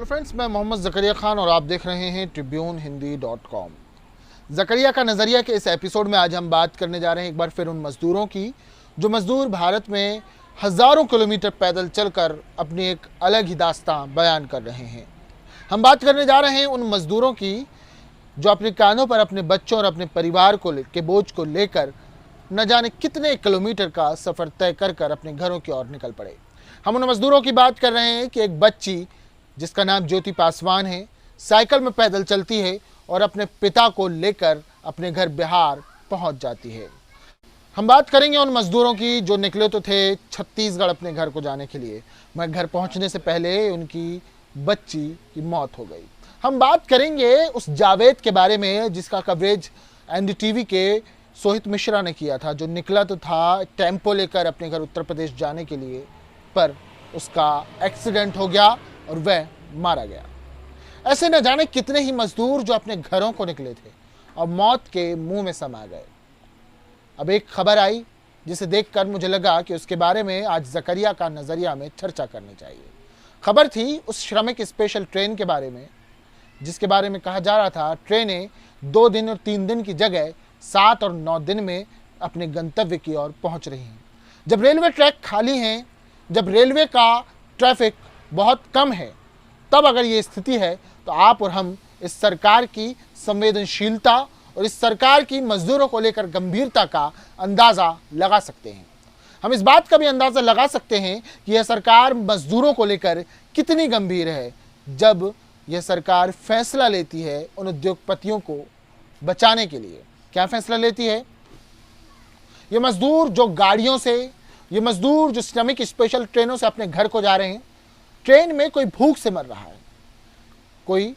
Hello friends, मैं मोहम्मद ज़करिया खान और आप देख रहे हैं tribune-hindi.com। ज़करिया का नज़रिया के इस एपिसोड में आज हम बात करने जा रहे हैं एक बार फिर उन मज़दूरों की जो मज़दूर भारत में हज़ारों किलोमीटर पैदल चलकर अपनी एक अलग ही दास्तां बयान कर रहे हैं। हम बात करने जा रहे हैं उन मज़दूरों की जो अपने कांधों पर अपने बच्चों और अपने परिवार के बोझ को लेकर न जाने कितने किलोमीटर का सफ़र तय कर कर अपने घरों की ओर निकल पड़े। हम उन मज़दूरों की बात कर रहे हैं कि एक बच्ची जिसका नाम ज्योति पासवान है, साइकिल में पैदल चलती है और अपने पिता को लेकर अपने घर बिहार पहुंच जाती है। हम बात करेंगे उन मज़दूरों की जो निकले तो थे छत्तीसगढ़ अपने घर को जाने के लिए, मगर घर पहुंचने से पहले उनकी बच्ची की मौत हो गई। हम बात करेंगे उस जावेद के बारे में जिसका कवरेज एनडीटीवी के सोहित मिश्रा ने किया था, जो निकला तो था टेम्पो लेकर अपने घर उत्तर प्रदेश जाने के लिए, पर उसका एक्सीडेंट हो गया और वह मारा गया। ऐसे न जाने कितने ही मजदूर जो अपने घरों को निकले थे और मौत के मुंह में समा गए। अब एक खबर आई जिसे देखकर मुझे लगा कि उसके बारे में आज ज़करिया का नज़रिया में चर्चा करनी चाहिए। खबर थी उस श्रमिक स्पेशल ट्रेन के बारे में जिसके बारे में कहा जा रहा था ट्रेनें 2 दिन और 3 दिन की जगह 7 और 9 दिन में अपने गंतव्य की ओर पहुंच रही हैं। जब रेलवे ट्रैक खाली हैं, जब रेलवे का ट्रैफिक बहुत कम है, तब अगर ये स्थिति है तो आप और हम इस सरकार की संवेदनशीलता और इस सरकार की मजदूरों को लेकर गंभीरता का अंदाज़ा लगा सकते हैं। हम इस बात का भी अंदाज़ा लगा सकते हैं कि यह सरकार मजदूरों को लेकर कितनी गंभीर है जब यह सरकार फैसला लेती है उन उद्योगपतियों को बचाने के लिए। क्या फैसला लेती है? ये मजदूर जो गाड़ियों से, ये मजदूर जो श्रमिक स्पेशल ट्रेनों से अपने घर को जा रहे हैं, ट्रेन में कोई भूख से मर रहा है, कोई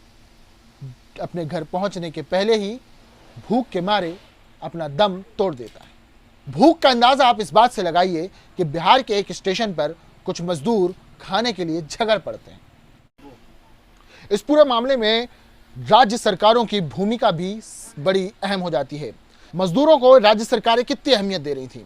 अपने घर पहुंचने के पहले ही भूख के मारे अपना दम तोड़ देता है। भूख का अंदाजा आप इस बात से लगाइए कि बिहार के एक स्टेशन पर कुछ मजदूर खाने के लिए झगड़ पड़ते हैं। इस पूरे मामले में राज्य सरकारों की भूमिका भी बड़ी अहम हो जाती है। मजदूरों को राज्य सरकारें कितनी अहमियत दे रही थी।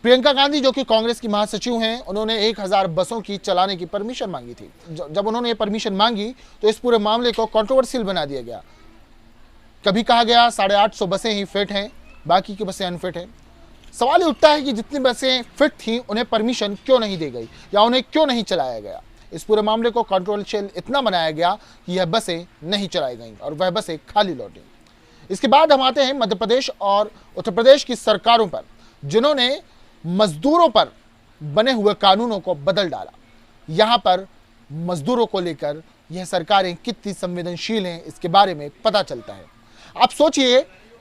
प्रियंका गांधी जो कि कांग्रेस की महासचिव हैं, उन्होंने 1000 बसों की चलाने की परमिशन मांगी थी। जब उन्होंने ये परमिशन मांगी तो इस पूरे मामले को कंट्रोवर्शियल बना दिया गया। कभी कहा गया 850 बसें ही फिट हैं, बाकी की बसें अनफिट हैं। सवाल ये उठता है कि जितनी बसें फिट थी उन्हें परमिशन क्यों नहीं दी गई या उन्हें क्यों नहीं चलाया गया। इस पूरे मामले को कंट्रोवर्शियल इतना बनाया गया कि यह बसें नहीं चलाई गईं और वह बसें खाली लौटी। इसके बाद हम आते हैं मध्य प्रदेश और उत्तर प्रदेश की सरकारों पर, जिन्होंने मजदूरों पर बने हुए कानूनों को बदल डाला। यहाँ पर मजदूरों को लेकर यह सरकारें कितनी संवेदनशील हैं इसके बारे में पता चलता है। आप सोचिए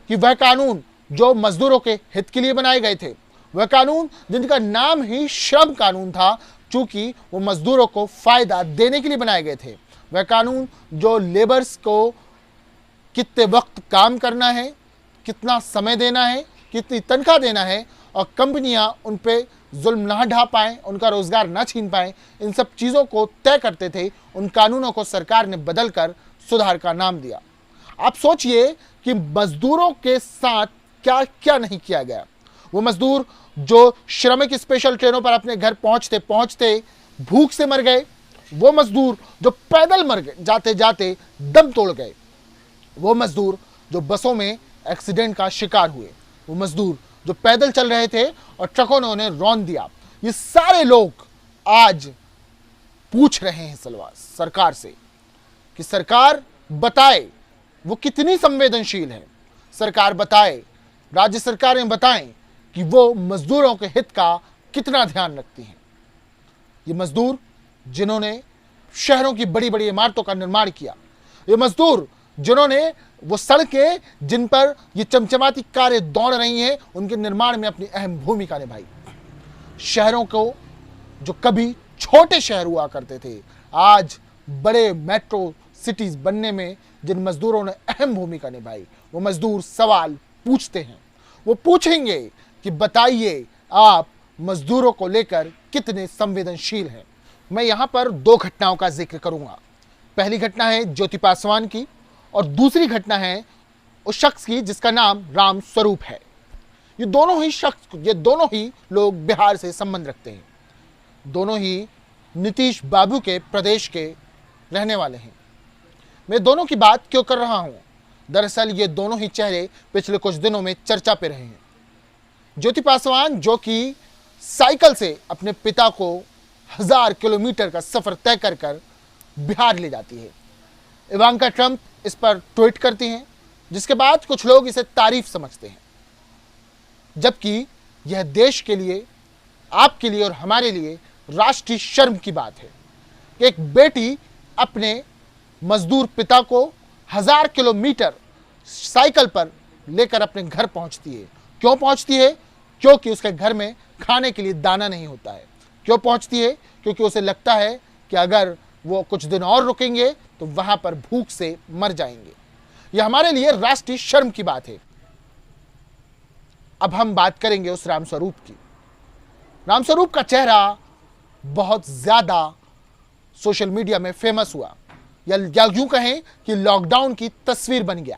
कि वह कानून जो मजदूरों के हित के लिए बनाए गए थे, वह कानून जिनका नाम ही श्रम कानून था, चूंकि वो मजदूरों को फायदा देने के लिए बनाए गए थे, वह कानून जो लेबर्स को कितने वक्त काम करना है, कितना समय देना है, कितनी तनख्वाह देना है और कंपनियां उन पे जुल्म ना ढा पाएं, उनका रोजगार ना छीन पाएं, इन सब चीज़ों को तय करते थे, उन कानूनों को सरकार ने बदलकर सुधार का नाम दिया। आप सोचिए कि मजदूरों के साथ क्या क्या नहीं किया गया। वो मजदूर जो श्रमिक स्पेशल ट्रेनों पर अपने घर पहुंचते पहुंचते भूख से मर गए, वो मजदूर जो पैदल मर गए, जाते जाते दम तोड़ गए, वो मजदूर जो बसों में एक्सीडेंट का शिकार हुए, वो मजदूर जो पैदल चल रहे थे और ट्रकों ने उन्हें रौंद दिया, ये सारे लोग आज पूछ रहे हैं सरकार से कि सरकार बताए वो कितनी संवेदनशील है। सरकार बताए, राज्य सरकारें बताएं कि वो मजदूरों के हित का कितना ध्यान रखती हैं। ये मजदूर जिन्होंने शहरों की बड़ी बड़ी इमारतों का निर्माण किया, ये मजदूर जिन्होंने वो सड़कें जिन पर ये चमचमाती कारें दौड़ रही हैं, उनके निर्माण में अपनी अहम भूमिका निभाई। शहरों को जो कभी छोटे शहर हुआ करते थे, आज बड़े मेट्रो सिटीज बनने में जिन मजदूरों ने अहम भूमिका निभाई, वो मजदूर सवाल पूछते हैं। वो पूछेंगे कि बताइए आप मजदूरों को लेकर कितने संवेदनशील हैं। मैं यहाँ पर 2 घटनाओं का जिक्र करूँगा। पहली घटना है ज्योति पासवान की और दूसरी घटना है उस शख्स की जिसका नाम राम स्वरूप है। ये दोनों ही लोग बिहार से संबंध रखते हैं। दोनों ही नीतीश बाबू के प्रदेश के रहने वाले हैं। मैं दोनों की बात क्यों कर रहा हूं? दरअसल ये दोनों ही चेहरे पिछले कुछ दिनों में चर्चा पे रहे हैं। ज्योति पासवान जो कि साइकिल से अपने पिता को 1000 किलोमीटर का सफर तय कर बिहार ले जाती है। इवांका ट्रंप इस पर ट्वीट करती हैं, जिसके बाद कुछ लोग इसे तारीफ समझते हैं, जबकि यह देश के लिए, आपके लिए और हमारे लिए राष्ट्रीय शर्म की बात है कि एक बेटी अपने मजदूर पिता को 1000 किलोमीटर साइकिल पर लेकर अपने घर पहुंचती है। क्यों पहुंचती है? क्योंकि उसके घर में खाने के लिए दाना नहीं होता है। क्यों पहुंचती है? क्योंकि उसे लगता है कि अगर वो कुछ दिन और रुकेंगे तो वहां पर भूख से मर जाएंगे। यह हमारे लिए राष्ट्रीय शर्म की बात है। अब हम बात करेंगे उस रामस्वरूप की। रामस्वरूप का चेहरा बहुत ज्यादा सोशल मीडिया में फेमस हुआ, या यूं कहें कि लॉकडाउन की तस्वीर बन गया।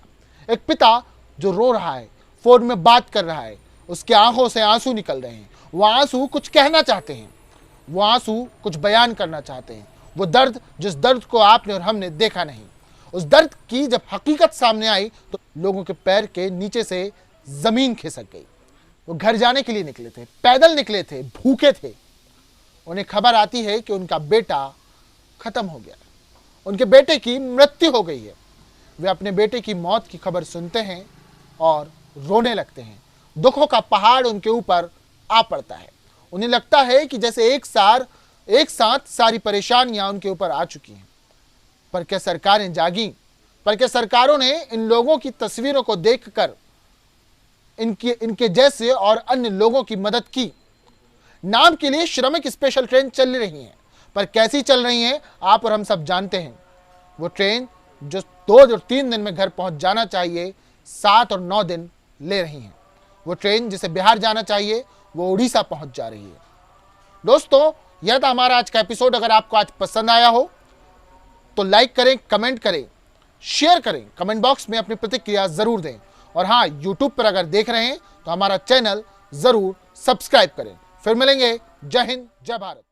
एक पिता जो रो रहा है, फोन में बात कर रहा है, उसके आंखों से आंसू निकल रहे हैं। वो आंसू कुछ कहना चाहते हैं, वो आंसू कुछ बयान करना चाहते हैं। वो दर्द, जिस दर्द को आपने और हमने देखा नहीं, उस दर्द की जब हकीकत सामने आई तो लोगों के पैर के नीचे से जमीन खिसक गई। वो घर जाने के लिए निकले थे, पैदल निकले थे, भूखे थे। उन्हें खबर आती है कि उनका बेटा खत्म हो गया, उनके बेटे की मृत्यु हो गई है। वे अपने बेटे की मौत की खबर सुनते हैं और रोने लगते हैं। दुखों का पहाड़ उनके ऊपर आ पड़ता है। उन्हें लगता है कि जैसे एक साथ सारी परेशानियां उनके ऊपर आ चुकी हैं। पर क्या सरकारें जागी? पर क्या सरकारों ने इन लोगों की तस्वीरों को देखकर इनके जैसे और अन्य लोगों की मदद की? नाम के लिए श्रमिक स्पेशल ट्रेन चल रही हैं, पर कैसी चल रही हैं आप और हम सब जानते हैं। वो ट्रेन जो 2 और 3 दिन में घर पहुंच जाना चाहिए, 7 और 9 दिन ले रही हैं। वो ट्रेन जिसे बिहार जाना चाहिए वो उड़ीसा पहुंच जा रही है। दोस्तों, यह था हमारा आज का एपिसोड। अगर आपको आज पसंद आया हो तो लाइक करें, कमेंट करें, शेयर करें, कमेंट बॉक्स में अपनी प्रतिक्रिया जरूर दें। और हाँ, यूट्यूब पर अगर देख रहे हैं तो हमारा चैनल जरूर सब्सक्राइब करें। फिर मिलेंगे। जय हिंद, जय भारत।